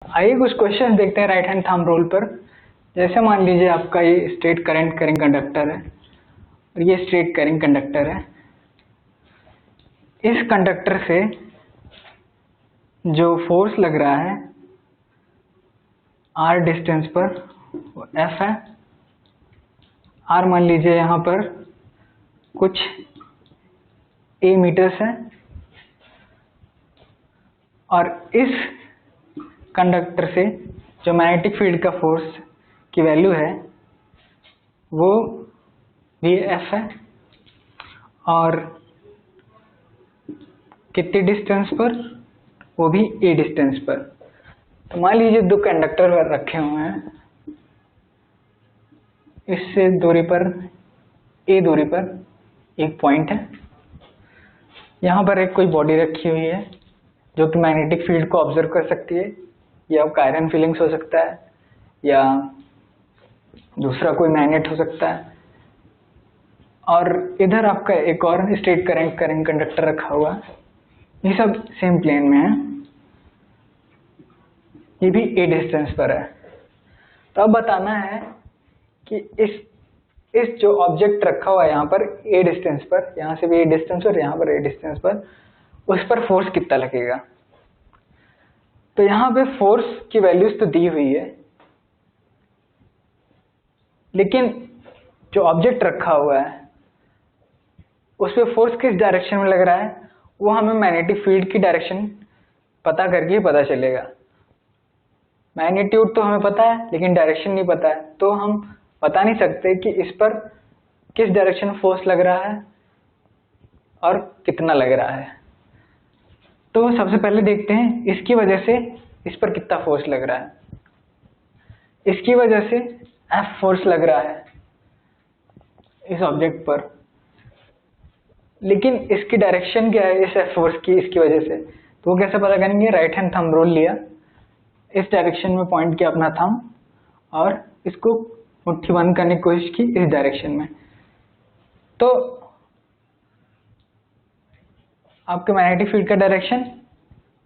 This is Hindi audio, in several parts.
आइए कुछ क्वेश्चन देखते हैं राइट हैंड थंब रूल पर। जैसे मान लीजिए आपका ये स्ट्रेट करंट कैरिंग कंडक्टर है और ये स्ट्रेट कैरिंग कंडक्टर है। इस कंडक्टर से जो फोर्स लग रहा है r डिस्टेंस पर वो F है। r मान लीजिए यहाँ पर कुछ a मीटर्स है और इस कंडक्टर से जो मैग्नेटिक फील्ड का फोर्स की वैल्यू है वो भी F है और कितनी डिस्टेंस पर, वो भी a डिस्टेंस पर। तो मान लीजिए दो कंडक्टर रखे हुए हैं, इससे दूरी पर a दूरी पर एक पॉइंट है। यहाँ पर एक कोई बॉडी रखी हुई है जो कि मैग्नेटिक फील्ड को ऑब्जर्व कर सकती है, या आयरन फीलिंग्स हो सकता है या दूसरा कोई मैग्नेट हो सकता है। और इधर आपका एक और स्ट्रेट करंट कैरिंग कंडक्टर रखा हुआ है, ये सब सेम प्लेन में है, ये भी a डिस्टेंस पर है। तो अब बताना है कि इस जो ऑब्जेक्ट रखा हुआ है यहाँ पर a डिस्टेंस पर, यहाँ से भी a डिस्टेंस और यहाँ पर a डिस्टेंस पर, उस पर फोर्स कितना लगेगा। तो यहाँ पे फोर्स की वैल्यूज तो दी हुई है, लेकिन जो ऑब्जेक्ट रखा हुआ है उस पे फोर्स किस डायरेक्शन में लग रहा है वो हमें मैग्नेटिक फील्ड की डायरेक्शन पता करके ही पता चलेगा। मैग्नीट्यूड तो हमें पता है लेकिन डायरेक्शन नहीं पता है, तो हम बता नहीं सकते कि इस पर किस डायरेक्शन फोर्स लग रहा है और कितना लग रहा है। तो सबसे पहले देखते हैं इसकी वजह से इस पर कितना फोर्स लग रहा है। इसकी वजह से F फोर्स लग रहा है इस ऑब्जेक्ट पर, लेकिन इसकी डायरेक्शन क्या है इस F फोर्स की इसकी वजह से, तो वो कैसे पता करेंगे। राइट हैंड थंब रूल लिया, इस डायरेक्शन में पॉइंट किया अपना थंब और इसको मुट्ठी बंद करने की कोशिश की इस डायरेक्शन में, तो आपके मैग्नेटिक फील्ड का डायरेक्शन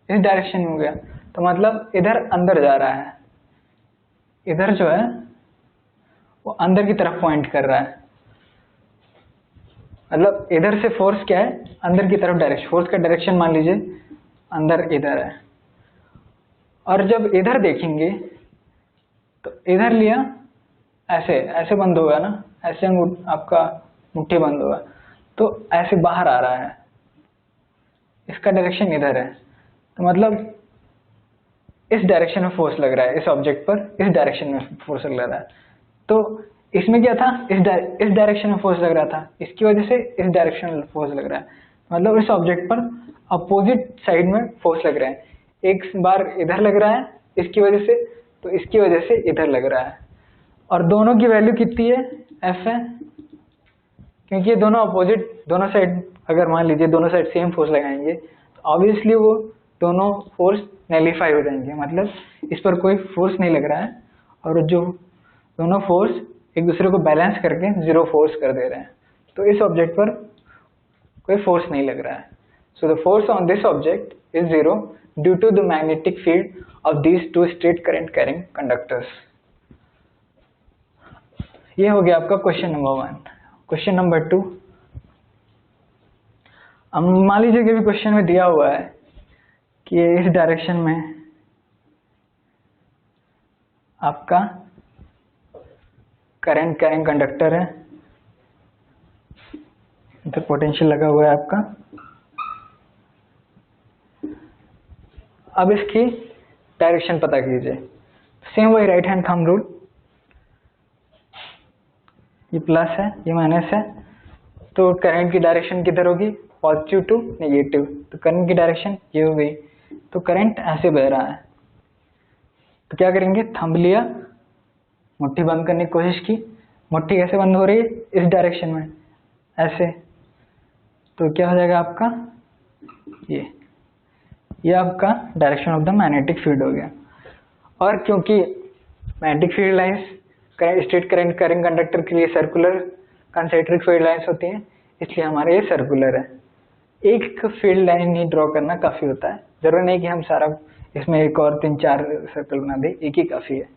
इस डायरेक्शन में हो गया। तो मतलब इधर अंदर जा रहा है, इधर जो है वो अंदर की तरफ पॉइंट कर रहा है। मतलब इधर से फोर्स क्या है, अंदर की तरफ डायरेक्शन, फोर्स का डायरेक्शन मान लीजिए अंदर इधर है। और जब इधर देखेंगे तो इधर लिया ऐसे ऐसे बंद होगा ना, ऐसे आपका मुट्ठी बंद होगा, तो ऐसे बाहर आ रहा है, इसका डायरेक्शन इधर है। तो मतलब इस डायरेक्शन में फोर्स लग रहा है इस ऑब्जेक्ट पर, इस डायरेक्शन में फोर्स लग रहा है। तो इसमें क्या था, इस डायरेक्शन में फोर्स लग रहा था, इसकी वजह से इस डायरेक्शन में फोर्स लग रहा है। मतलब इस ऑब्जेक्ट पर अपोजिट साइड में फोर्स लग रहा है। एक बार इधर लग रहा है इसकी वजह से, तो इसकी वजह से इधर लग रहा है। और दोनों की वैल्यू कितनी है, F है, क्योंकि ये दोनों अपोजिट, दोनों साइड अगर मान लीजिए दोनों साइड सेम फोर्स लगाएंगे तो ऑब्वियसली वो दोनों फोर्स नैलिफाई हो जाएंगे, मतलब इस पर कोई फोर्स नहीं लग रहा है और जो दोनों फोर्स एक दूसरे को बैलेंस करके जीरो फोर्स कर दे रहे हैं। तो इस ऑब्जेक्ट पर कोई फोर्स नहीं लग रहा है। So the force on this object is zero due to the magnetic field of these two straight current carrying conductors. ये हो गया आपका क्वेश्चन नंबर 1। क्वेश्चन नंबर 2, अब मान लीजिए कि भी क्वेश्चन में दिया हुआ है कि इस डायरेक्शन में आपका करंट कैरिंग कंडक्टर है, इधर पोटेंशियल लगा हुआ है आपका। अब इसकी डायरेक्शन पता कीजिए। सेम वही राइट हैंड थंब रूल, ये प्लस है ये माइनस है, तो करंट की डायरेक्शन किधर होगी, पॉजिटिव टू नेगेटिव, तो करंट की डायरेक्शन ये हो गई। तो करंट ऐसे बह रहा है, तो क्या करेंगे, थंब लिया, मुट्ठी बंद करने की कोशिश की, मुट्ठी कैसे बंद हो रही है, इस डायरेक्शन में ऐसे, तो क्या हो जाएगा आपका ये आपका direction of the magnetic field हो गया। और क्योंकि magnetic field lines straight current carrying conductor के लिए सर्कुलर कंसेंट्रिक फील्ड लाइंस होती हैं, इसलिए हमारे ये सर्कुलर है। एक फील्ड लाइन ही ड्रॉ करना काफी होता है, जरूरी नहीं कि हम सारा इसमें एक और 3-4 सर्कल बना दे, एक ही काफी है।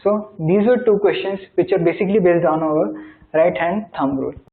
So these were two questions which are basically based on our right hand thumb rule.